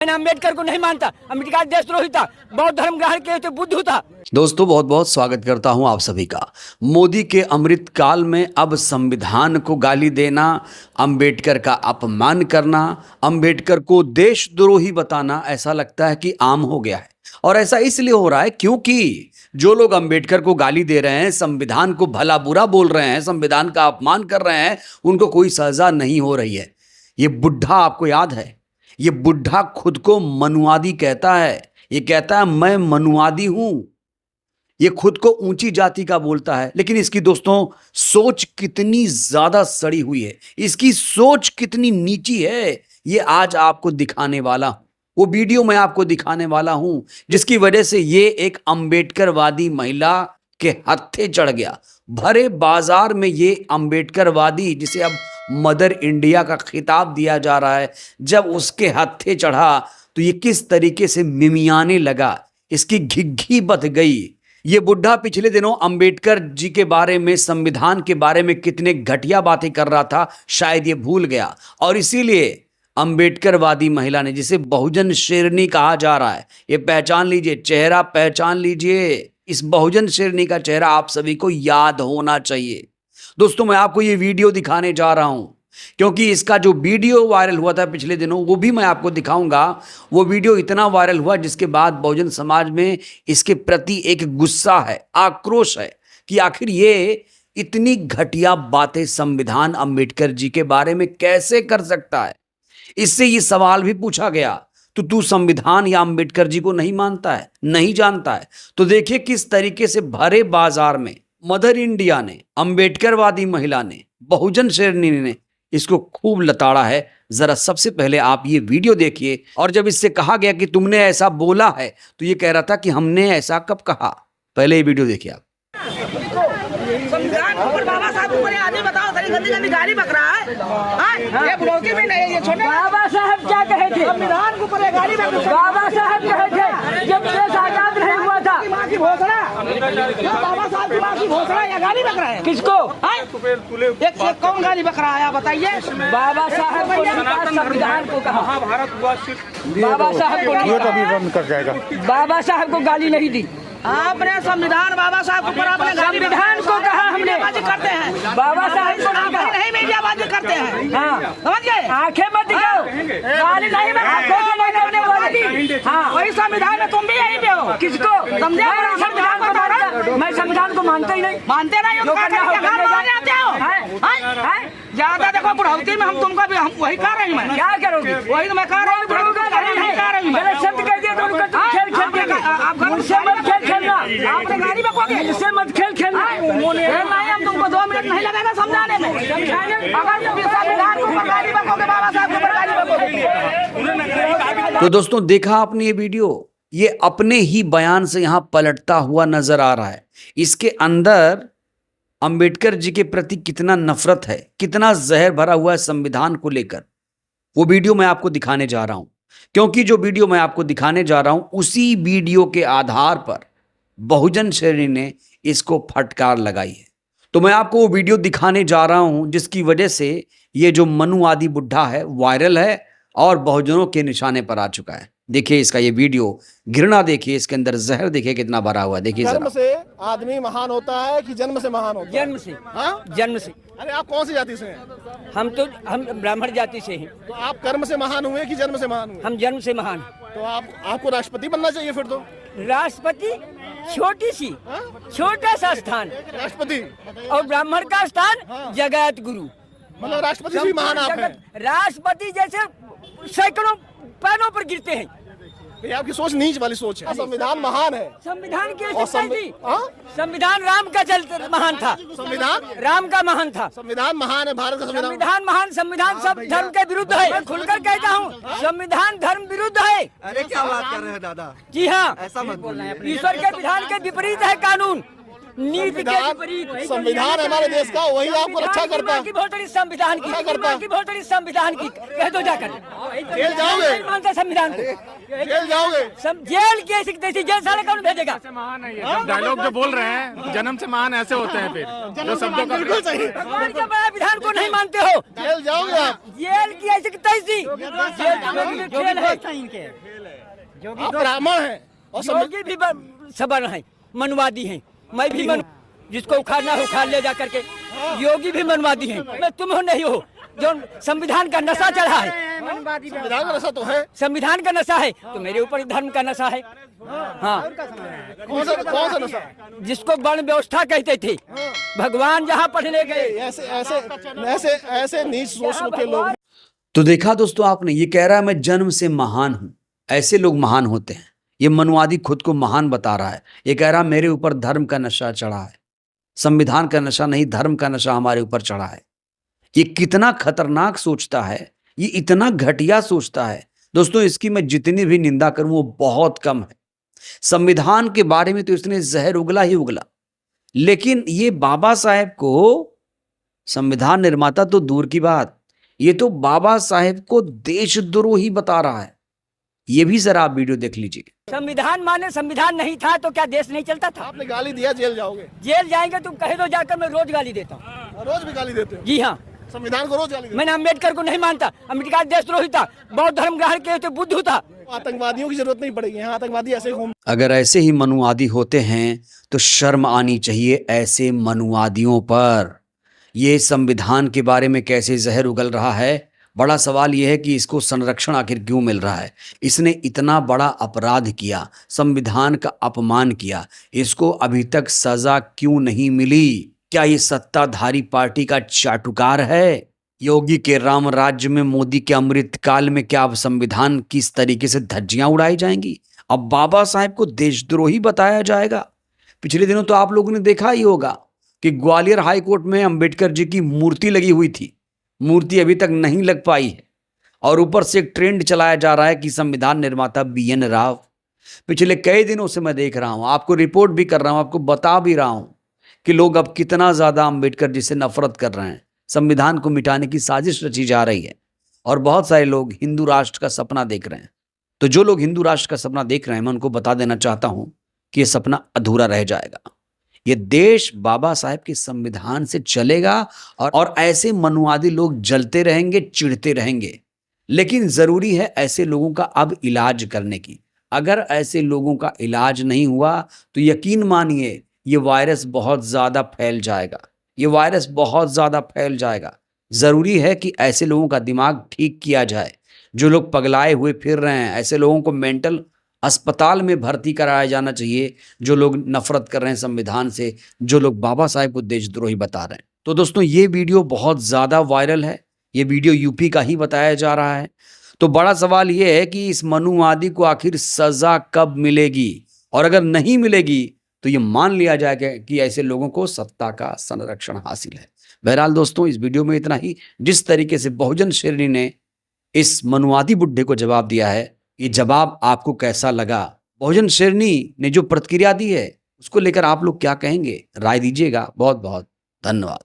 मैंने अम्बेडकर को नहीं मानता। अम्बेडकर देशद्रोही था, बौद्ध धर्म ग्रहण किए थे, बुद्ध था। दोस्तों बहुत बहुत स्वागत करता हूं आप सभी का। मोदी के अमृत काल में अब संविधान को गाली देना, अंबेडकर का अपमान करना, अंबेडकर को देशद्रोही बताना ऐसा लगता है कि आम हो गया है। और ऐसा इसलिए हो रहा है क्योंकि जो लोग अंबेडकर को गाली दे रहे हैं, संविधान को भला बुरा बोल रहे हैं, संविधान का अपमान कर रहे हैं, उनको कोई सजा नहीं हो रही है। ये बुढ़ा, आपको याद है, ये बुढ़ा खुद को मनुवादी कहता है। ये कहता है मैं मनुवादी हूं। ये खुद को ऊंची जाति का बोलता है, लेकिन इसकी दोस्तों सोच कितनी ज्यादा सड़ी हुई है, इसकी सोच कितनी नीची है, ये आज आपको दिखाने वाला हूं। वो वीडियो मैं आपको दिखाने वाला हूं जिसकी वजह से ये एक अंबेडकरवादी महिला के हत्थे चढ़ गया। भरे बाजार में ये अंबेडकरवादी, जिसे अब मदर इंडिया का खिताब दिया जा रहा है, जब उसके हत्थे चढ़ा तो ये किस तरीके से मिमियाने लगा, इसकी घिघी बथ गई। ये बुढ़ा पिछले दिनों अंबेडकर जी के बारे में, संविधान के बारे में कितने घटिया बातें कर रहा था, शायद ये भूल गया। और इसीलिए अंबेडकरवादी महिला ने, जिसे बहुजन शेरनी कहा जा रहा है, ये पहचान लीजिए, चेहरा पहचान लीजिए। इस बहुजन शेरनी का चेहरा आप सभी को याद होना चाहिए। दोस्तों मैं आपको ये वीडियो दिखाने जा रहा हूं क्योंकि इसका जो वीडियो वायरल हुआ था पिछले दिनों, वो भी मैं आपको दिखाऊंगा। वो वीडियो इतना वायरल हुआ जिसके बाद बहुजन समाज में इसके प्रति एक गुस्सा है, आक्रोश है कि आखिर ये इतनी घटिया बातें संविधान अंबेडकर जी के बारे में कैसे कर सकता है। इससे ये सवाल भी पूछा गया, तो तू संविधान या अंबेडकर जी को नहीं मानता है, नहीं जानता है? तो देखिए किस तरीके से भरे बाजार में मदर इंडिया ने, अंबेडकरवादी महिला ने, बहुजन शेरनी ने इसको खूब लताड़ा है। जरा सबसे पहले आप ये वीडियो देखिए। और जब इससे कहा गया कि तुमने ऐसा बोला है, तो ये कह रहा था कि हमने ऐसा कब कहा। पहले ये वीडियो देखिए आप। संविधान ऊपर बाबा साहब ऊपर आदमी बताओ, सारी गंदी गंदी गाली बक रहा है। ये बुढ़ौती में नहीं, ये छोटे बाबा साहब क्या कहे थे? संविधान के ऊपर गाली बक रहा है। बाबा साहब कहे थे जब देश आजाद नहीं हुआ था, माँ की घोषणा, बाबा साहब की माँ की घोषणा, या गाली बक रहा है किसको? एक कौन गाली बक रहा है आप बताइए? बाबा साहब को नहीं कहा, संविधान को कहा। महाभारत हुआ बाबा साहब को नहीं कभी बंद कर जाएगा। बाबा साहब को गाली नहीं दी। आपने संविधान बाबा साहब के ऊपर आपने गाली संविधान को कहा हमने, बाजी करते हैं। बाबा साहब को नहीं कहा। नहीं मीडियाबाजी करते हैं, हाँ समझ गए? आंखें मत दिखाओ, गाली नहीं मैं आंखों से नहीं करने वाली। हाँ वही संविधान में तुम भी यही पे हो। किसको? समझे? मैं संविधान को मानता, मैं संविधान को मानता ही नहीं। मानते नहीं हो तो क्या करेंगे? घर मारने आते हो? ज्यादा देखो बुढ़ौती में हम तुमको भी, हम वही कह रही हूँ। क्या करोगे? वही तो मैं कह रहा हूँ, कह रही हूँ। मेरे शब्द कह दिए तो उनका तुम खेल खेल आप घर मुझसे मत खेल खेलना, आपने गाड़ी बकोगे, मुझसे मत खेल खेलना। हम तुमको 2 मिनट नहीं लगेगा समझाने में। अगर तुम संविधान को गाड़ी बकोगे, बाबा साहब को गाड़ी बकोगे। तो दोस्तों देखा आपने ये वीडियो, ये अपने ही बयान से यहां पलटता हुआ नजर आ रहा है। इसके अंदर अंबेडकर जी के प्रति कितना नफरत है, कितना जहर भरा हुआ है संविधान को लेकर। वो वीडियो मैं आपको दिखाने जा रहा हूं क्योंकि जो वीडियो मैं आपको दिखाने जा रहा हूं, उसी वीडियो के आधार पर बहुजन शेरनी ने इसको फटकार लगाई है। तो मैं आपको वो वीडियो दिखाने जा रहा हूं जिसकी वजह से ये जो मनुवादी बुढ़ा है वायरल है और बहुजनों के निशाने पर आ चुका है। देखिए इसका ये वीडियो, घृणा देखिए, इसके अंदर जहर देखिए कितना भरा हुआ है। देखिए जन्म जरा। से आदमी महान होता है कि जन्म से महान होता है? जन्म से। हाँ? जन्म से। अरे आप कौन सी जाति से हैं? हम ब्राह्मण जाति से हैं। तो आप कर्म से महान हुए कि जन्म से महान हुए? हम जन्म से महान। तो आपको राष्ट्रपति बनना चाहिए फिर तो। राष्ट्रपति छोटी सी, छोटा सा स्थान, राष्ट्रपति और ब्राह्मण का स्थान जगत गुरु। मतलब राष्ट्रपति से भी महान आप हैं। राष्ट्रपति जैसे सैकड़ों पैरों पर गिरते हैं। ये आपकी सोच नीच वाली सोच है। संविधान महान है। संविधान की और संविधान राम का चलते महान था। संविधान राम का महान था। संविधान महान है, भारत का संविधान। संविधान महान, संविधान सब धर्म के विरुद्ध है। मैं खुलकर कहता हूँ, संविधान धर्म विरुद्ध है। अरे क्या बात कर रहे हैं दादा? जी हाँ, ऐसा मत बोलिए। ईश्वर के विधान के विपरीत है कानून। नीति के विपरीत संविधान हमारे देश का, वही आपको रक्षा करता है। की वोटर इस संविधान की, करता है। की वोटर इस संविधान की, कह दो जाकर। जेल जाओगे? नहीं मानता संविधान को, जेल जाओगे? जेल की ऐसी तैसी जेल साले कौन भेजेगा? महान है ये डायलॉग जो बोल रहे हैं, जन्म से महान ऐसे होते हैं फिर जो शब्दों का बिल्कुल सही। भगवान के बड़ा विधान को नहीं मानते हो। जेल जाओगे आप? जेल की ऐसी तैसी जेल खेल है। आप ब्राह्मण हैं और योगी भी सबर है, मनवादी हैं, मैं भी मन, जिसको उखाड़ना है उखाड़ ले जा करके। योगी भी मनवादी हैं, मैं तुम हो नहीं हो जो संविधान का नशा चढ़ा है। संविधान का नशा तो है। संविधान का नशा है तो मेरे ऊपर धर्म का नशा है। हाँ, कौन सा नशा? जिसको वर्ण व्यवस्था कहते थे, भगवान जहाँ पढ़ने गए। ऐसे ऐसे ऐसे ऐसे नीच सोच के लोग। तो देखा दोस्तों आपने, ये कह रहा है मैं जन्म से महान हूं, ऐसे लोग महान होते हैं। ये मनुवादी खुद को महान बता रहा है। ये कह रहा मेरे ऊपर धर्म का नशा चढ़ा है, संविधान का नशा नहीं, धर्म का नशा हमारे ऊपर चढ़ा है। ये कितना खतरनाक सोचता है, ये इतना घटिया सोचता है दोस्तों। इसकी मैं जितनी भी निंदा करूं वो बहुत कम है। संविधान के बारे में तो इसने जहर उगला ही उगला, लेकिन ये बाबा साहेब को, संविधान निर्माता तो दूर की बात, ये तो बाबा साहेब को देशद्रोही बता रहा है। ये भी जरा आप वीडियो देख लीजिए। संविधान माने संविधान नहीं था तो क्या देश नहीं चलता था? आपने गाली दिया, जेल जाओगे। जेल जाएंगे तुम कहे दो जाकर, मैं रोज गाली देता हूँ। रोज भी गाली देते हो? जी हाँ, संविधान को रोज गाली देते मैंने अम्बेडकर को नहीं मानता। अम्बेडकर देशद्रोही था, बौद्ध धर्म ग्रहण किए थे, बुद्ध था। हो? आतंकवादियों की जरूरत नहीं पड़ेगी यहाँ, आतंकवादी ऐसे घूम। अगर ऐसे ही मनुवादी होते हैं तो शर्म आनी चाहिए ऐसे मनुवादियों पर। ये संविधान के बारे में कैसे जहर उगल रहा है। बड़ा सवाल यह है कि इसको संरक्षण आखिर क्यों मिल रहा है। इसने इतना बड़ा अपराध किया, संविधान का अपमान किया, इसको अभी तक सजा क्यों नहीं मिली? क्या ये सत्ताधारी पार्टी का चाटुकार है? योगी के राम राज्य में, मोदी के अमृत काल में क्या अब संविधान की इस तरीके से धज्जियां उड़ाई जाएंगी? अब बाबा साहेब को देशद्रोही बताया जाएगा? पिछले दिनों तो आप लोगों ने देखा ही होगा कि ग्वालियर हाई कोर्ट में अंबेडकर जी की मूर्ति लगी हुई थी, मूर्ति अभी तक नहीं लग पाई है। और ऊपर से एक ट्रेंड चलाया जा रहा है कि संविधान निर्माता BN राव। पिछले कई दिनों से मैं देख रहा हूं, आपको रिपोर्ट भी कर रहा हूं, आपको बता भी रहा हूं कि लोग अब कितना ज्यादा अंबेडकर जी से नफरत कर रहे हैं। संविधान को मिटाने की साजिश रची जा रही है और बहुत सारे लोग हिंदू राष्ट्र का सपना देख रहे हैं। तो जो लोग हिंदू राष्ट्र का सपना देख रहे हैं, मैं उनको बता देना चाहता हूं कि यह सपना अधूरा रह जाएगा। ये देश बाबा साहेब के संविधान से चलेगा और ऐसे मनुवादी लोग जलते रहेंगे, चिढ़ते रहेंगे। लेकिन जरूरी है ऐसे लोगों का अब इलाज करने की। अगर ऐसे लोगों का इलाज नहीं हुआ तो यकीन मानिए ये वायरस बहुत ज्यादा फैल जाएगा, ये वायरस बहुत ज्यादा फैल जाएगा। जरूरी है कि ऐसे लोगों का दिमाग ठीक किया जाए। जो लोग पगलाए हुए फिर रहे हैं, ऐसे लोगों को मेंटल अस्पताल में भर्ती कराया जाना चाहिए। जो लोग नफरत कर रहे हैं संविधान से, जो लोग बाबा साहेब को देशद्रोही बता रहे हैं। तो दोस्तों ये वीडियो बहुत ज़्यादा वायरल है, ये वीडियो यूपी का ही बताया जा रहा है। तो बड़ा सवाल ये है कि इस मनुवादी को आखिर सज़ा कब मिलेगी, और अगर नहीं मिलेगी तो ये मान लिया जाएगा कि ऐसे लोगों को सत्ता का संरक्षण हासिल है। बहरहाल दोस्तों इस वीडियो में इतना ही। जिस तरीके से बहुजन शेरनी ने इस मनुवादी बुड्ढे को जवाब दिया है, ये जवाब आपको कैसा लगा? बहुजन शेरनी ने जो प्रतिक्रिया दी है उसको लेकर आप लोग क्या कहेंगे? राय दीजिएगा। बहुत बहुत धन्यवाद।